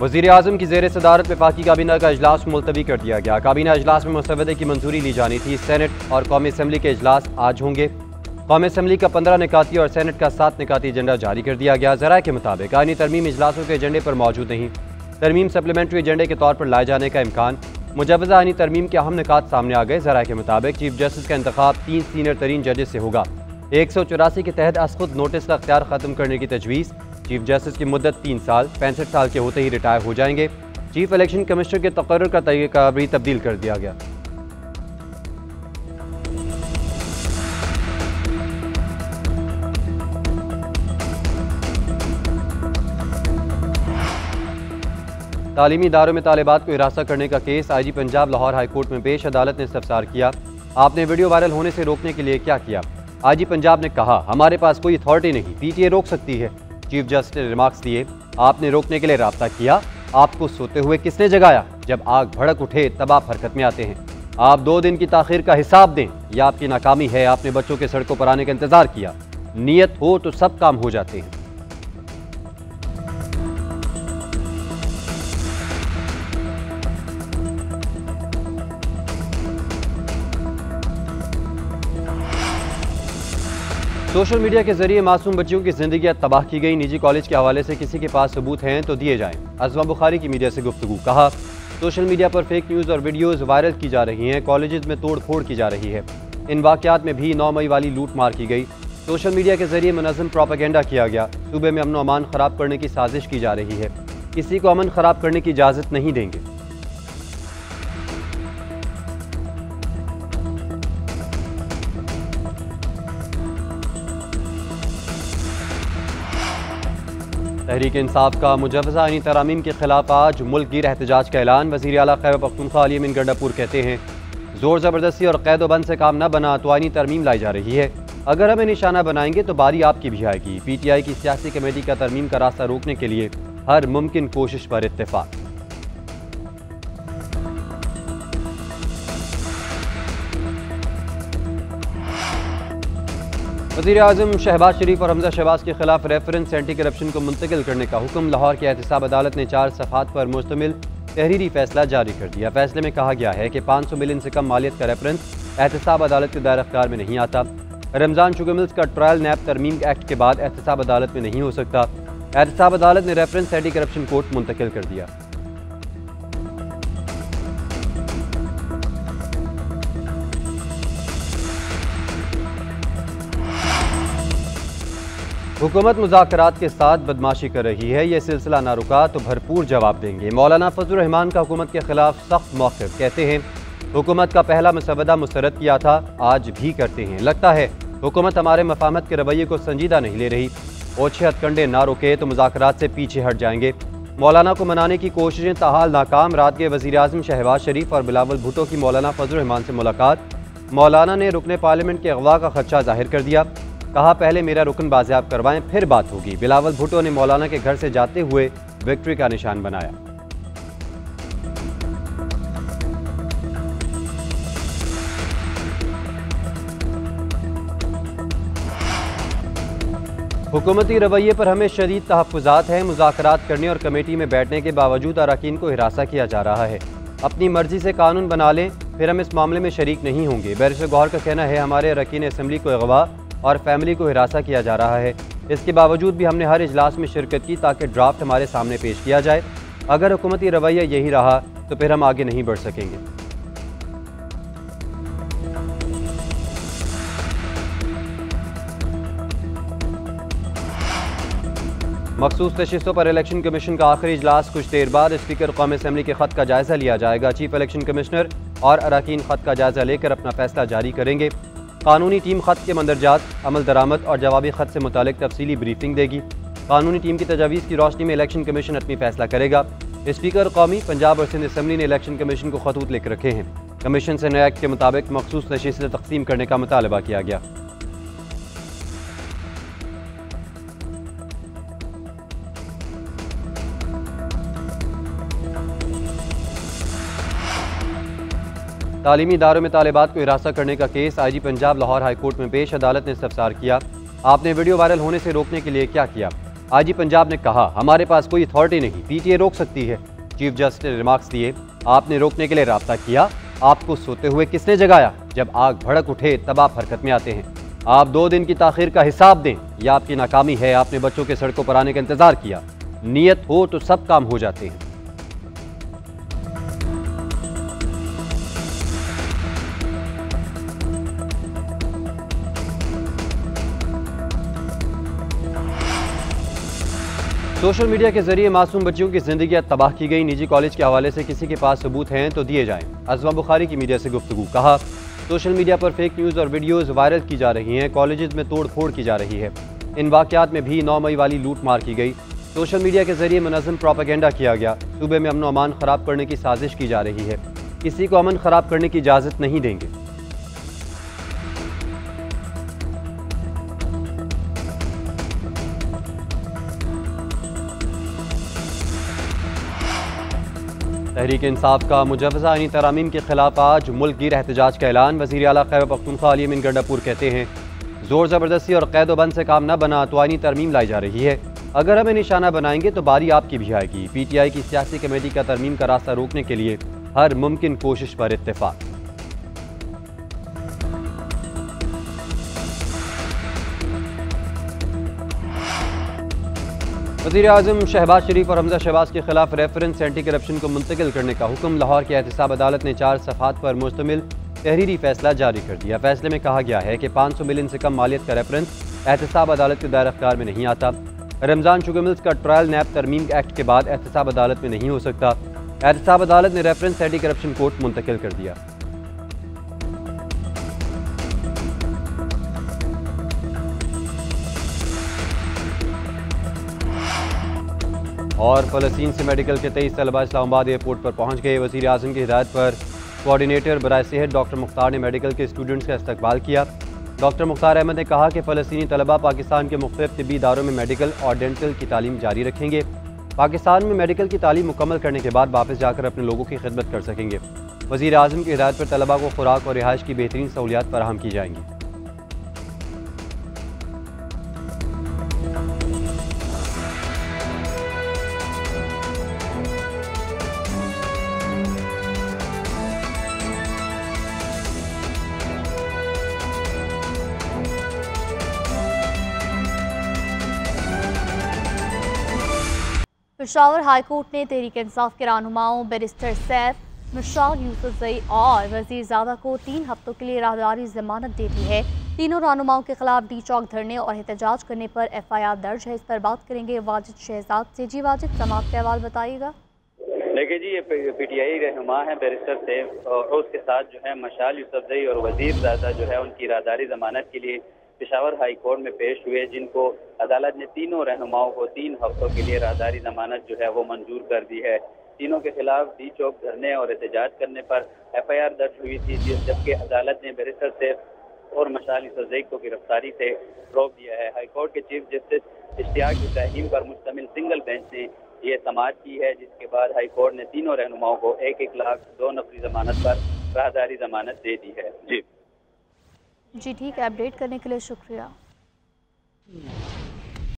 वज़ीर आज़म की ज़ेर सदारत वफाकी काबीना का इजलास मुलतवी कर दिया गया। काबीना इजलास में मसवदे की मंजूरी ली जानी थी। सेनेट और कौमी असम्बली के इजलास आज होंगे। कौमी असम्बली का 15 निकाती और सेनेट का 7 निकाती एजेंडा जारी कर दिया गया। ज़राए के मुताबिक आईनी तरमीम इजलासों के एजेंडे पर मौजूद नहीं। तरमीम सप्लीमेंट्री एजेंडे के तौर पर लाए जाने का इम्कान। मुजवज़ा आईनी तरमीम के अहम निकात सामने आ गए। ज़राए के मुताबिक चीफ जस्टिस का इंतखाब 3 सीनियर तरीन जजेस से होगा। 184 के तहत आज खुद नोटिस का अख्तियार खत्म करने की तजवीज़। चीफ जस्टिस की मुद्दत 3 साल 65 साल के होते ही रिटायर हो जाएंगे। चीफ इलेक्शन कमिश्नर के तकर्रुर का तरीका भी तब्दील कर दिया गया। तालीमी इदारों में तालिबात को हिरासत करने का case IG Punjab Lahore high court में पेश। अदालत ने इस्तफसार किया, आपने वीडियो वायरल होने से रोकने के लिए क्या किया। IG पंजाब ने कहा, हमारे पास कोई अथॉरिटी नहीं, PTA रोक सकती है। चीफ जस्टिस ने रिमार्क्स दिए, आपने रोकने के लिए राब्ता किया, आपको सोते हुए किसने जगाया। जब आग भड़क उठे तब आप हरकत में आते हैं। आप 2 दिन की ताखीर का हिसाब दें, यह आपकी नाकामी है। आपने बच्चों के सड़कों पर आने का इंतजार किया। नीयत हो तो सब काम हो जाते हैं। सोशल मीडिया के जरिए मासूम बच्चियों की जिंदगी तबाह की गई। निजी कॉलेज के हवाले से किसी के पास सबूत हैं तो दिए जाएं। अज़मा बुखारी की मीडिया से गुफ्तगू। कहा, सोशल मीडिया पर फेक न्यूज़ और वीडियोज़ वायरल की जा रही हैं। कॉलेजेस में तोड़ फोड़ की जा रही है। इन वाक़यात में भी 9 मई वाली लूट मार की गई। सोशल मीडिया के जरिए मुनज़्ज़म प्रोपेगेंडा किया गया। सूबे में अमन व अमान ख़राब करने की साजिश की जा रही है। किसी को अमन ख़राब करने की इजाज़त नहीं देंगे। तहरीक इंसाफ का मुजवज़ा आईनी तरामीम के खिलाफ आज मुल्क गिर एहतजाज का ऐलान। वज़ीर आला खैबर पख्तूनख्वा अली अमीन गंडापुर कहते हैं, जोर ज़बरदस्ती और कैद बंद से काम न बना तो आईनी तरमीम लाई जा रही है। अगर हमें निशाना बनाएंगे तो बारी आपकी भी आएगी। PTI की सियासी कमेटी का तरमीम का रास्ता रोकने के लिए हर मुमकिन कोशिश पर इत्तेफाक। वज़ीर आज़म शहबाज शरीफ और हमजा शहबाज के खिलाफ रेफरेंस एंटी करप्शन को मुंतकिल करने का हुक्म। लाहौर की एहतसाब अदालत ने 4 सफ़हात पर मुश्तमिल तहरीरी फैसला जारी कर दिया। फैसले में कहा गया है कि 500 मिलियन से कम मालियत का रेफरेंस एहतसाब अदालत के दायरा अख्तियार में नहीं आता। रमज़ान शुगर मिल्स का ट्रायल नैब तरमीम एक्ट के बाद एहतसाब अदालत में नहीं हो सकता। एहतसाब अदालत ने रेफरेंस एंटी करप्शन कोर्ट मुंतकिल कर दिया। हुकूमत मुज़ाकरात के साथ बदमाशी कर रही है। यह सिलसिला ना रुका तो भरपूर जवाब देंगे। मौलाना फजलुर रहमान का हुकूमत के खिलाफ सख्त मौक़िफ़। कहते हैं, हुकूमत का पहला मसवदा मुस्तरद किया था, आज भी करते हैं। लगता है हुकूमत हमारे मफाहमत के रवैये को संजीदा नहीं ले रही। ओछे हथकंडे ना रोके तो मुज़ाकरात से पीछे हट जाएंगे। मौलाना को मनाने की कोशिशें ताहाल नाकाम। रात के वज़ीर आज़म शहबाज शरीफ और बिलावल भुट्टो की मौलाना फजलुर रहमान से मुलाकात। मौलाना ने रुकने पार्लियामेंट के अगवा का खदशा जाहिर कर दिया। कहा, पहले मेरा रुकन बाजियाब करवाएं फिर बात होगी। बिलावल भुट्टो ने मौलाना के घर से जाते हुए विक्ट्री का निशान बनाया। हुकूमती रवैये पर हमें शदीद तहफ़्फ़ुज़ात हैं। मुज़ाकरात करने और कमेटी में बैठने के बावजूद अरकान को हिरासा किया जा रहा है। अपनी मर्जी से कानून बना लें, फिर हम इस मामले में शरीक नहीं होंगे। बैरिस्टर गौहर का कहना है, हमारे अरकान असम्बली को अगवा और फैमिली को हिरासा किया जा रहा है। इसके बावजूद भी हमने हर इजलास में शिरकत की ताकि ड्राफ्ट हमारे सामने पेश किया जाए। अगर हुकूमती रवैया यही रहा तो फिर हम आगे नहीं बढ़ सकेंगे। मखसूस नशिस्तों पर इलेक्शन कमीशन का आखिरी इजलास। कुछ देर बाद स्पीकर कौमी असम्बली के खत का जायजा लिया जाएगा। चीफ इलेक्शन कमिश्नर और अरकान खत का जायजा लेकर अपना फैसला जारी करेंगे। कानूनी टीम खत के मंदरजात, अमल दरामद और जवाबी खत से मुतालिक तफसीली ब्रीफिंग देगी। कानूनी टीम की तजावीज़ की रोशनी में इलेक्शन कमीशन अपनी फैसला करेगा। स्पीकर कौमी, पंजाब और सिंध असम्बली ने इलेक्शन कमीशन को खतूत लिख रखे हैं। कमीशन से नए एक्ट के मुताबिक मखसूस नशिस्तें तकसीम करने का मुतालबा किया गया। तालीमी इदारों में तालिबात को हिरासत करने का case IG Punjab Lahore high court में पेश। अदालत ने इस्तफसार किया, आपने वीडियो वायरल होने से रोकने के लिए क्या किया। आईजी पंजाब ने कहा, हमारे पास कोई अथॉरिटी नहीं, पीटीआई रोक सकती है। चीफ जस्टिस ने रिमार्क्स दिए, आपने रोकने के लिए राब्ता किया, आपको सोते हुए किसने जगाया? जब आग भड़क उठे तब आप हरकत में आते हैं। आप 2 दिन की ताखीर का हिसाब दें, यह आपकी नाकामी है। आपने बच्चों के सड़कों पर आने का इंतजार किया। नीयत हो तो सब काम हो जाते हैं। सोशल मीडिया के जरिए मासूम बच्चियों की जिंदगी तबाह की गई। निजी कॉलेज के हवाले से किसी के पास सबूत हैं तो दिए जाएं। अज़मा बुखारी की मीडिया से गुफ्तगू। कहा, सोशल मीडिया पर फेक न्यूज़ और वीडियोज़ वायरल की जा रही हैं, कॉलेजेस में तोड़ फोड़ की जा रही है। इन वाक़यात में भी 9 मई वाली लूट मार की गई। सोशल मीडिया के जरिए मुनज़्ज़म प्रोपेगेंडा किया गया। सूबे में अमन व अमान ख़राब करने की साजिश की जा रही है। किसी को अमन ख़राब करने की इजाज़त नहीं देंगे। तहरीक इंसाफ का मुजवज़ा आईनी तरामीम के खिलाफ आज मुल्क गिर एहतजाज का ऐलान। वज़ीर आला खैबर पख्तूनख्वा अली अमीन गंडापुर कहते हैं, जोर ज़बरदस्ती और कैद-ओ-बंद से काम न बना तो आईनी तरमीम लाई जा रही है। अगर हमें निशाना बनाएंगे तो बारी आपकी भी आएगी। पीटीआई की सियासी कमेटी का तरमीम का रास्ता रोकने के लिए हर मुमकिन कोशिश पर इत्तेफाक। वज़ीर आज़म शहबाज शरीफ और हमजा शहबाज के खिलाफ रेफरेंस एंटी करप्शन को मुंतकिल करने का हुक्म। लाहौर की एहतसाब अदालत ने 4 सफ़हात पर मुश्तमिल तहरीरी फैसला जारी कर दिया। फैसले में कहा गया है कि 500 मिलियन से कम मालियत का रेफरेंस एहतसाब अदालत के दायरे अख्तियार में नहीं आता। रमज़ान शुगर मिल्स का ट्रायल नैब तरमीम एक्ट के बाद एहतसाब अदालत में नहीं हो सकता। एहतसाब अदालत ने रेफरेंस एंटी करप्शन कोर्ट मुंतकिल कर दिया। और फ़लस्तीन से मेडिकल के 23 तलबा इस्लामाबाद एयरपोर्ट पर पहुंच गए। वज़ीर आज़म की हिदायत पर कोऑर्डिनेटर बराए सेहत डॉक्टर मुख्तार ने मेडिकल के स्टूडेंट्स का इस्तकबाल किया। डॉक्टर मुख्तार अहमद ने कहा कि फ़लस्तीनी तलबा पाकिस्तान के मुख्तलिफ तिब्बी इदारों में मेडिकल और डेंटल की तालीम जारी रखेंगे। पाकिस्तान में मेडिकल की तालीम मुकम्मल करने के बाद वापस जाकर अपने लोगों की खिदमत कर सकेंगे। वज़ीर आज़म की हिदायत पर तलबा को खुराक और रिहाइश की बेहतरीन सहूलियात फराहम की जाएंगी। पेशावर हाईकोर्ट ने तहरीक इंसाफ के रहनुमाओं बैरिस्टर सैफ, मिशाल यूसुफजई और वजीर ज़ादा को 3 हफ्तों के लिए राहदारी जमानत दे दी है। तीनों रहनुमाओं के खिलाफ डी चौक धरने और एहतजाज करने पर FIR दर्ज है। इस पर बात करेंगे वाजिद शहजाद से। जी वाजिद, समाप्त अहवाल बताइएगा। देखिए जी, ये PTI रहनुमा है बैरिस्टर सैफ और उसके साथ जो है मिशाल यूसुफजई और वजीर ज़ादा जो है उनकी राहदारी जमानत के लिए पेशावर हाई कोर्ट में पेश हुए, जिनको अदालत ने तीनों रहनुमाओं को 3 हफ्तों के लिए राहदारी जमानत जो है वो मंजूर कर दी है। तीनों के खिलाफ डी चौक धरने और एहतजाज करने पर FIR दर्ज हुई थी, जबकि अदालत ने बैरिस्टर सैफ और मिशाल यूसुफजई को गिरफ्तारी से रोक दिया है। हाईकोर्ट के चीफ जस्टिस इश्तियाक इब्राहिम पर मुश्तमिल सिंगल बेंच ने ये समाअत की है, जिसके बाद हाईकोर्ट ने तीनों रहनुमाओं को 1-1 लाख 2 नफरी जमानत पर राहदारी जमानत दे दी है। जी ठीक है, अपडेट करने के लिए शुक्रिया।